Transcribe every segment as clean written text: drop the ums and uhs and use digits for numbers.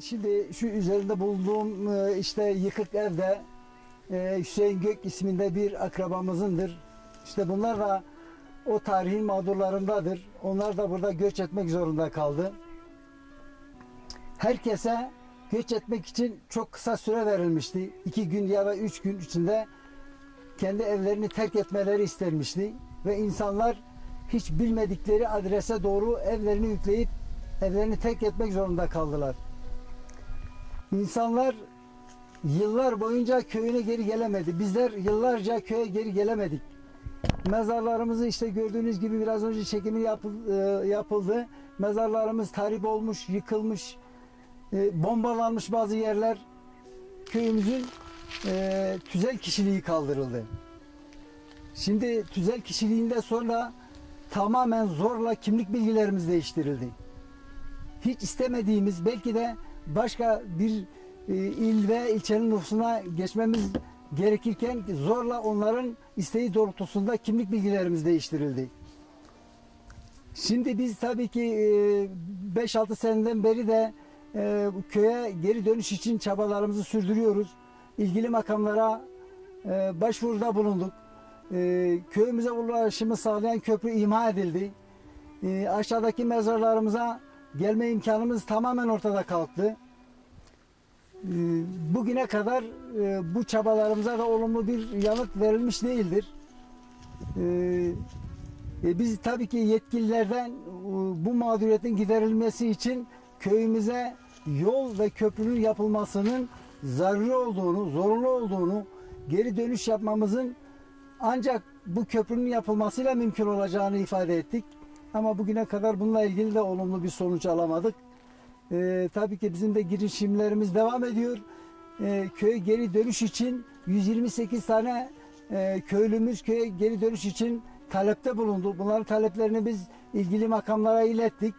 Şimdi şu üzerinde bulunduğum işte yıkık evde Hüseyin Gök isminde bir akrabamızındır. İşte bunlar da o tarihin mağdurlarındadır. Onlar da burada göç etmek zorunda kaldı. Herkese göç etmek için çok kısa süre verilmişti. 2 gün ya da 3 gün içinde kendi evlerini terk etmeleri istenmişti. Ve insanlar hiç bilmedikleri adrese doğru evlerini yükleyip evlerini terk etmek zorunda kaldılar. İnsanlar yıllar boyunca köyüne geri gelemedi. Bizler yıllarca köye geri gelemedik. Mezarlarımızı işte gördüğünüz gibi biraz önce çekimi yapıldı. Mezarlarımız tahrip olmuş, yıkılmış, bombalanmış bazı yerler. Köyümüzün tüzel kişiliği kaldırıldı. Şimdi tüzel kişiliğinde sonra tamamen zorla kimlik bilgilerimiz değiştirildi. Hiç istemediğimiz, belki de başka bir il ve ilçenin nüfusuna geçmemiz gerekirken zorla onların isteği doğrultusunda kimlik bilgilerimiz değiştirildi. Şimdi biz tabii ki 5-6 seneden beri de köye geri dönüş için çabalarımızı sürdürüyoruz. İlgili makamlara başvuruda bulunduk. Köyümüze ulaşımı sağlayan köprü imha edildi. Aşağıdaki mezarlarımıza gelme imkanımız tamamen ortada kalktı. Bugüne kadar bu çabalarımıza da olumlu bir yanıt verilmiş değildir. Biz tabii ki yetkililerden bu mağduriyetin giderilmesi için köyümüze yol ve köprünün yapılmasının zaruri olduğunu, zorunlu olduğunu, geri dönüş yapmamızın ancak bu köprünün yapılmasıyla mümkün olacağını ifade ettik. Ama bugüne kadar bununla ilgili de olumlu bir sonuç alamadık. Tabii ki bizim de girişimlerimiz devam ediyor. Köye geri dönüş için 128 tane köylümüz köye geri dönüş için talepte bulundu. Bunların taleplerini biz ilgili makamlara ilettik.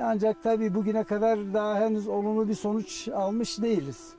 Ancak tabii bugüne kadar daha henüz olumlu bir sonuç almış değiliz.